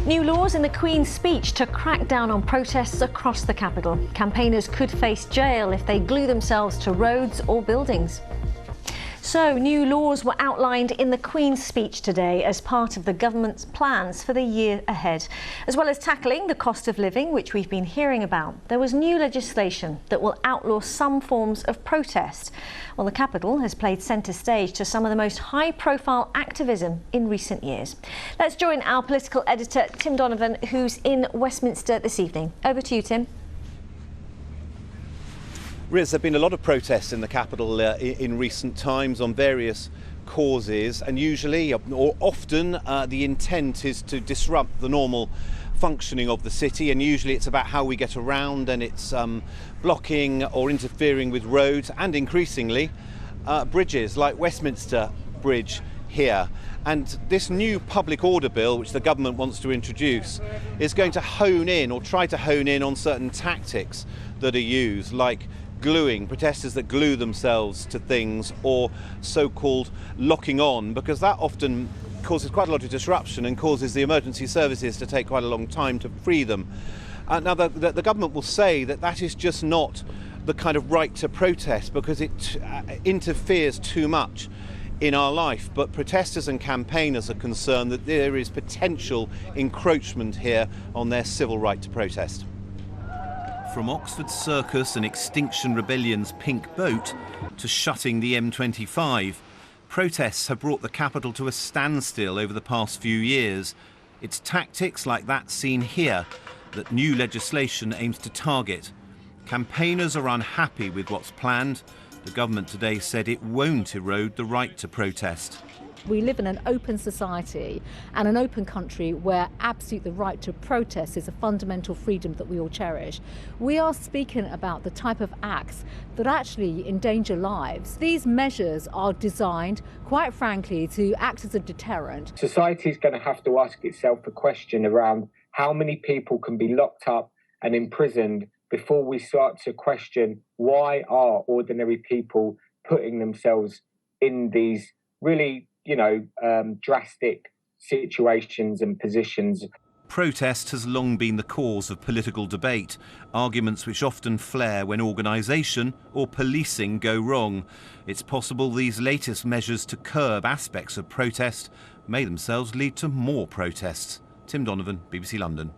New laws in the Queen's speech to crack down on protests across the capital. Campaigners could face jail if they glue themselves to roads or buildings. So, new laws were outlined in the Queen's speech today as part of the government's plans for the year ahead. As well as tackling the cost of living, which we've been hearing about, there was new legislation that will outlaw some forms of protest. Well, the capital has played centre stage to some of the most high-profile activism in recent years. Let's join our political editor, Tim Donovan, who's in Westminster this evening. Over to you, Tim. Riz, there have been a lot of protests in the capital in recent times on various causes, and usually or often the intent is to disrupt the normal functioning of the city, and usually it's about how we get around, and it's blocking or interfering with roads and increasingly bridges like Westminster Bridge here. And this new public order bill, which the government wants to introduce, is going to hone in or try to hone in on certain tactics that are used, like gluing, protesters that glue themselves to things, or so-called locking on, because that often causes quite a lot of disruption and causes the emergency services to take quite a long time to free them. Now the government will say that that is just not the kind of right to protest because it interferes too much in our life, but protesters and campaigners are concerned that there is potential encroachment here on their civil right to protest. From Oxford Circus and Extinction Rebellion's pink boat to shutting the M25, protests have brought the capital to a standstill over the past few years. It's tactics like that seen here that new legislation aims to target. Campaigners are unhappy with what's planned. The government today said it won't erode the right to protest. We live in an open society and an open country where absolutely the right to protest is a fundamental freedom that we all cherish. We are speaking about the type of acts that actually endanger lives. These measures are designed, quite frankly, to act as a deterrent. Society is going to have to ask itself a question around how many people can be locked up and imprisoned before we start to question why are ordinary people putting themselves in these really drastic situations and positions. Protest has long been the cause of political debate, arguments which often flare when organisation or policing go wrong. It's possible these latest measures to curb aspects of protest may themselves lead to more protests. Tim Donovan, BBC London.